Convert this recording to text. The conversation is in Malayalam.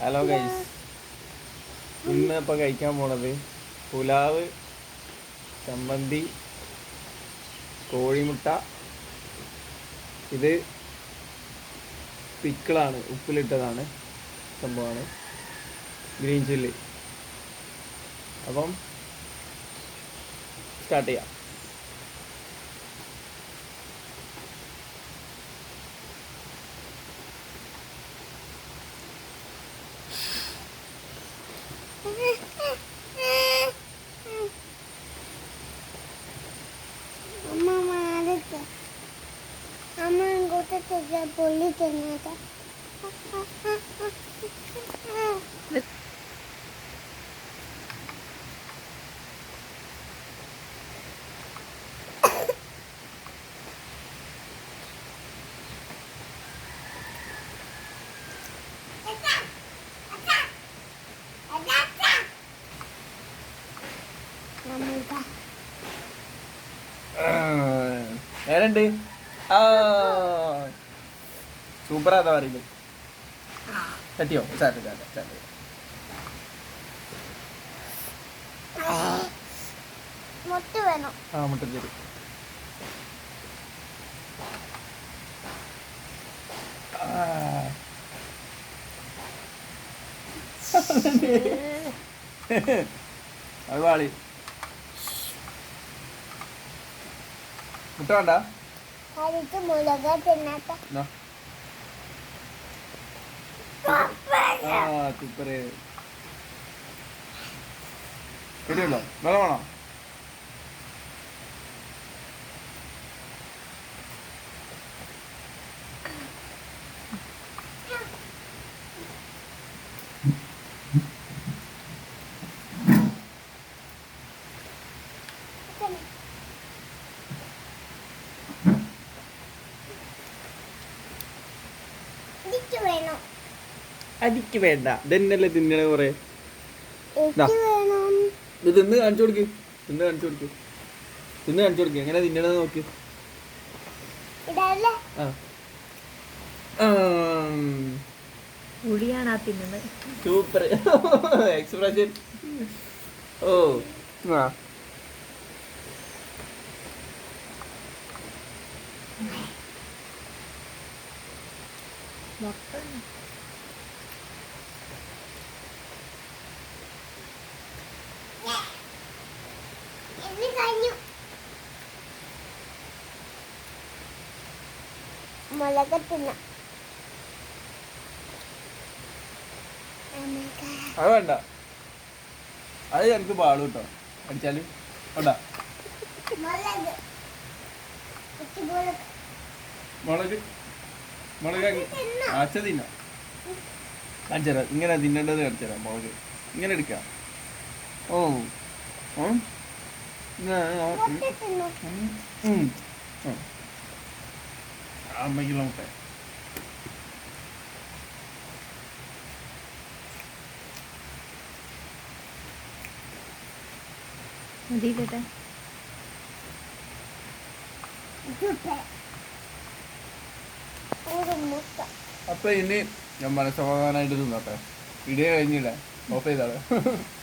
ഹലോ ഗൈസ്, ഇന്ന് ഇപ്പോൾ കഴിക്കാൻ പോണത് പുലാവ്, ചമ്മന്തി, കോഴിമുട്ട. ഇത് പിക്കിളാണ്, ഉപ്പിലിട്ടതാണ് സംഭവമാണ്. Green chilli. അപ്പം സ്റ്റാർട്ട് ചെയ്യാം. അമ്മ ഇങ്ങോട്ട് പൊള്ളി തന്നത് നേരണ്ട്. സൂപ്പറാതാ പറയുന്നത്. പറ്റിയോ? മുട്ട വേണം. മുട്ട തരും. അത് വാളി. മുട്ട വേണ്ട. സൂപ്പറ്. ശരിയുണ്ടോ? വെള്ളം വേണോ? അടിക്ക് വേണ്ട. ഇതന്നെയല്ലേ തിന്നണ കൊറേ. ഇത് തിന്ന് കാണിച്ചു കൊടുക്ക്. എങ്ങനെ തിന്നണത് നോക്ക്. Super expression. ഓ മുളക് തിന്ന. അത് വേണ്ട. അത് എനിക്ക് പാളു കേട്ടോ. അടിച്ചാല് വേണ്ട. മുളക് അച്ഛ തിന്ന. കാണിച്ചരാ ഇങ്ങനെ തിന്നേണ്ടത്. കാണിച്ചരാം. മുളക് ഇങ്ങനെ എടുക്കാം. ഓ അമ്മയ്ക്കുള്ള മുട്ട. അപ്പൊ ഇനി ഞാൻ മനസ്സമാധാനായിട്ട് തിന്നോട്ടെ. വീഡിയോ കഴിഞ്ഞില്ല. ഓഫ് ചെയ്താളെ.